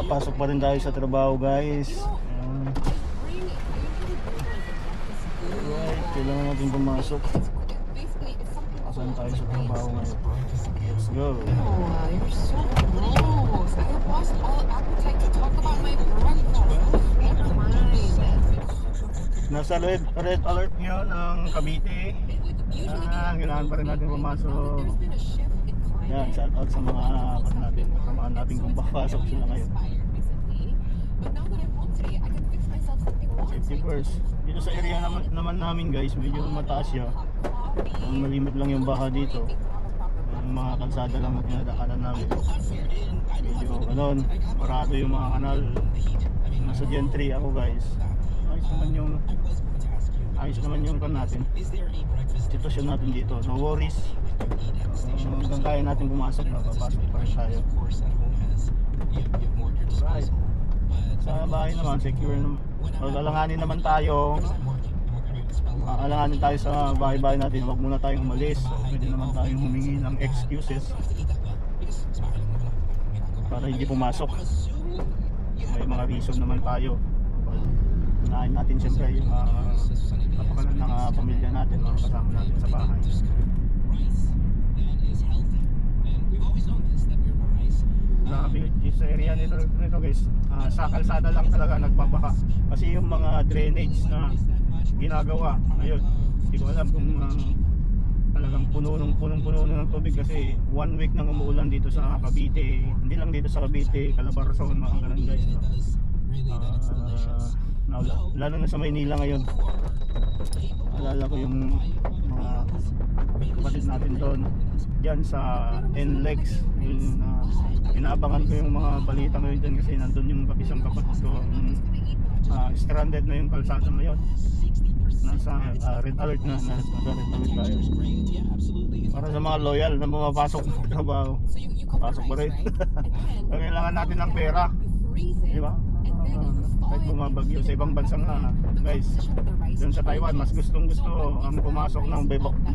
Papasok pa rin tayo sa trabaho, guys. Alright, kailangan natin pumasok. Saan tayo sa trabaho ngayon? Let's go. You're so gross. I have lost all appetite to talk about my breakfast. Never mind. Nasa red alert ngayon ang Cavite. Kailangan pa rin natin pumasok. Yan, shout out sa mga kasamaan natin kung papasok sila ngayon. Safety first. Dito sa area naman namin, guys, medyo mataas siya. Ang malimit lang yung baha dito. Yung mga kalsada lang ang pinadaanan namin. Medyo ganon, parado yung mga kanal. Nasa Gen 3 ako, guys. Ayos naman yung kan natin. Sitwasyon natin dito, no worries. Hanggang kaya natin pumasok na, papasok pa rin tayo. Right. Sa bahay naman, secure naman. Alanganin naman tayo. Alanganin tayo sa bahay-bahay natin. Huwag muna tayong umalis. Pwede naman tayong humingi ng excuses para hindi pumasok. May mga reason naman tayo. Unahin natin siyempre yung kapakanan ng pamilya natin, mga kasama natin sa bahay. Sa area nito guys, sa kalsada lang talaga nagbabaha. Kasi yung mga drainage na ginagawa ngayon, hindi ko alam kung talagang punong-puno ng tubig. Kasi 1 week nang umuulan dito sa Cavite. Hindi lang dito sa Cavite, Calabarzon, mga ganun guys. Lalo na sa Maynila ngayon. Alala ko yung mga kapatid natin doon dyan sa NLEX. Inaabangan ko yung mga balita ngayon dyan kasi nandun yung isang kapatid ko. Stranded na yung kalsada ngayon. Nasa red alert na. Nasa red alert tayo. Para sa mga loyal na pumapasok ng trabaho, pasok pa rin. Kailangan natin ng pera, di ba? Kahit bumabagyo sa ibang bansa nga, guys. Dun sa Taiwan, mas gustong gusto ang pumasok ng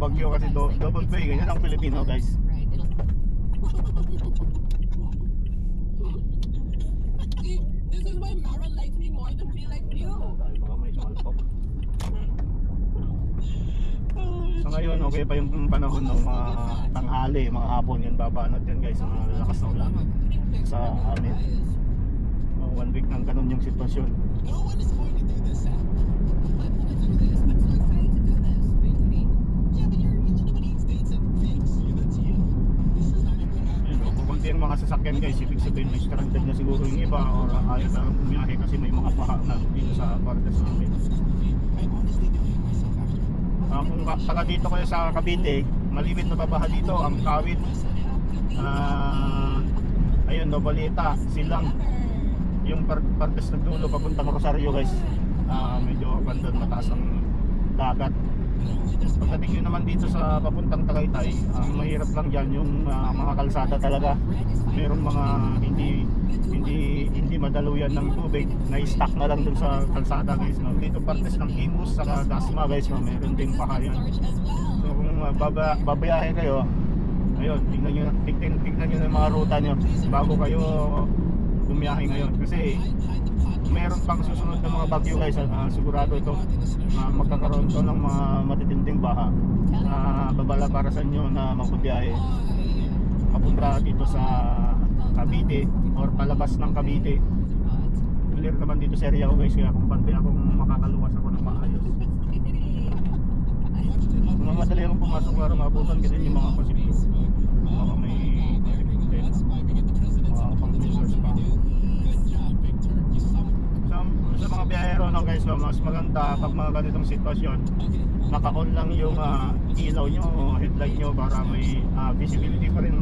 bagyo kasi double pay. Ganyan ang Pilipino, guys. This is why Mara likes me more than she likes you. So ngayon, okay pa yung panahon ng mga tanghali, mga hapon yan, babanat yan guys, ang lakas na ulan sa amin. 1 week nang ganun yung sitwasyon. No one is going to do this, Sam. I'm going to do this. I'm so excited to do this. Yeah, but you're in the United States and thanks. That's you. This is not a good habit. Yun, kukunti yung mga sasakyan guys, ibig sabihin may stranded na siguro yung iba or ayaw na bumiyahe kasi may mga baha na dito sa partes namin. I honestly do hate myself after. Kung taga dito kayo sa Cavite, malimit na babaha dito, ang Kawit, ayun, Nobalita, Silang, yung partes ng dulo papuntang Rosario guys, medyo bandon, mataas ang dagat. Pagdating yun naman dito sa papuntang Tagaytay, mahirap lang dyan yung mga kalsada talaga. Meron mga hindi madaluyan ng tubig, na-stuck na lang dun sa kalsada guys, no? Dito partes ng Imus saka Dasma guys, no? Meron ding bahayan. So kung babayahe kayo, ayun, tignan nyo yung mga ruta nyo bago kayo bumiyahe ngayon. Kasi meron pang susunod na mga bagyo guys, sigurado ito magkakaroon to ng mga matitinding baha na babala para sa inyo na magbiyahe papunta dito sa Cavite or palabas ng Cavite. Clear naman dito sa area ko guys, kaya kung pante akong makakaluwas ako ng maayos. Kung madali akong pumasok para maabutan ka din yung mga pasipyo, baka may mga pang-users pa. Sa mga biyahero no guys, mas maganda pag mga ganitong sitwasyon, naka-on lang yung ilaw nyo o headlight nyo para may visibility pa rin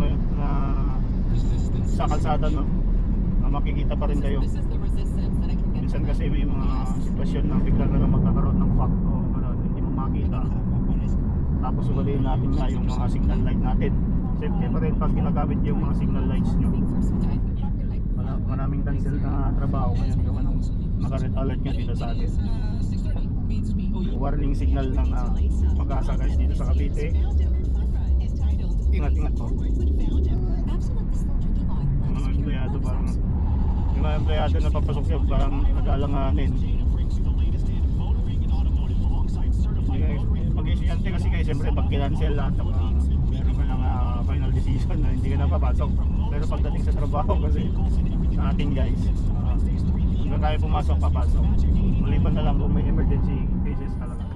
sa kalsada, no? Makikita pa rin kayo. Minsan kasi may mga sitwasyon na bigla na lang magkakaroon ng fog o hindi mo makita. Tapos ugaliin natin nga yung mga signal light natin. Safety pa rin pag ginagamit yung mga signal lights nyo. Maraming cancel na trabaho ngayon yung naka-red alert nga dito sa atin. Warning signal ng Pag-asa guys dito sa Cavite. Ingat po. Mga empleyado parang Yung mga empleyado na papasok siya, parang nag-aalanganin. Pag-isyante kasi kayo, siyempre pag kinansel lahat, meron ka ng final decision na hindi ka napapasok. Pero pagdating sa trabaho kasi, sa ating guys, hanggang tayo pumasok, papasok. Maliban na lang kung may emergency cases talaga.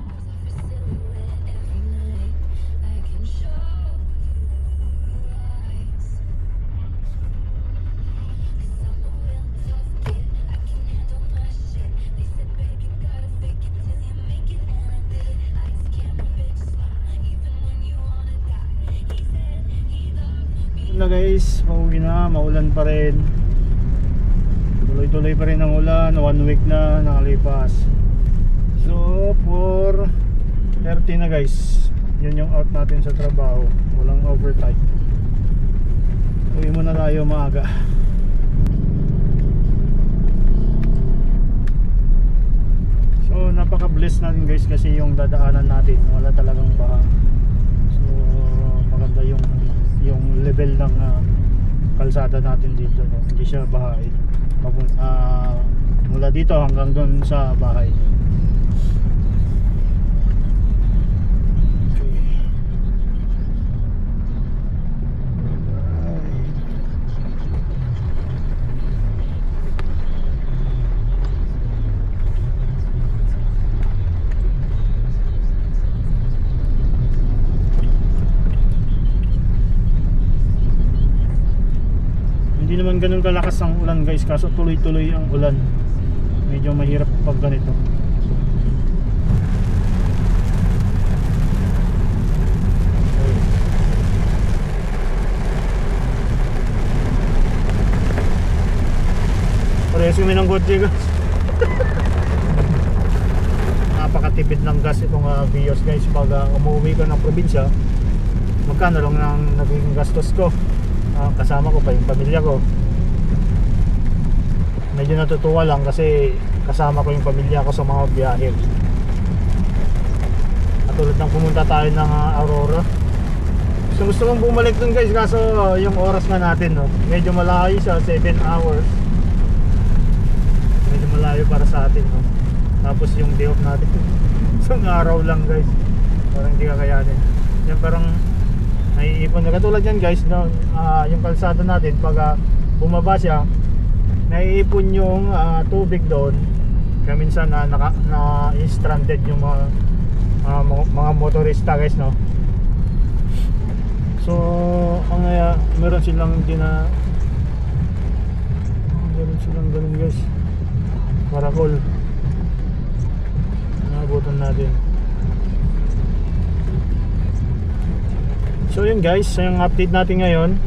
Na guys, pauwi na, maulan pa rin. Tuloy-tuloy pa rin ang ulan, 1 week na nakalipas. So for 30 na guys, yun yung out natin sa trabaho, walang overtime. Uwi muna tayo maaga. So napaka-bless natin guys kasi yung dadaanan natin, wala talagang baha. So maganda yung level ng kalsada natin dito, no? Hindi siya bahay. Mula dito hanggang doon sa bahay. Hindi naman ganun kalakas ang ulan guys, kaso tuloy-tuloy ang ulan. Medyo mahirap pag ganito. Parehas kami ng kotse guys. Napakatipid ng gas itong Vios guys. Pag umuwi ka ng probinsya, magkano lang ang naging gastos ko. Kasama ko pa yung pamilya ko. Medyo natutuwa lang kasi kasama ko yung pamilya ko sa mga biyahe. At tulad ng pumunta tayo ng Aurora. Gusto kong bumalik dun guys, kaso yung oras nga natin, no? Medyo malayo siya, 7 hours. Medyo malayo para sa atin, no? Tapos yung day off natin isang araw lang guys, parang hindi kakayanin. Yan parang naiipon na katulad yan guys, no? Yung kalsada natin pag bumaba siya, naiipon yung tubig doon. Kaya minsan na stranded yung mga motorista guys, no? So meron silang ganun guys, karakol. Naabutan natin. So yun guys, yung update natin ngayon.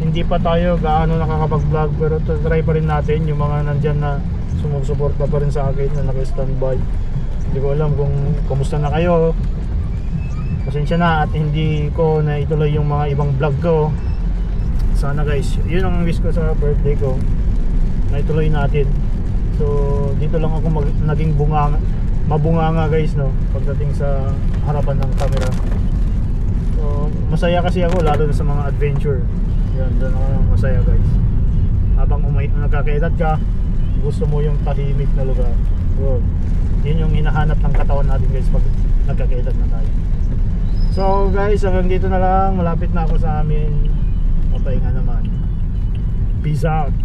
Hindi pa tayo gaano nakakapag-vlog, pero try pa rin natin yung mga nandyan na sumusuporta pa rin sa akin na naka-standby. Hindi ko alam kung kumusta na kayo. Pasensya na at hindi ko na ituloy yung mga ibang vlog ko. Sana guys, yun ang wish ko sa birthday ko, na ituloy natin. So dito lang ako naging mabunganga guys, no, pagdating sa harapan ng camera. So masaya kasi ako lalo na sa mga adventure. Yan, doon ako masaya guys. Habang nagkakaedad ka, gusto mo yung tahimik na lugar. So yun yung hinahanap ng katawan natin guys pag nagkakaedad na tayo. So guys, hanggang dito na lang. Malapit na ako sa amin. Papahinga naman. Peace out.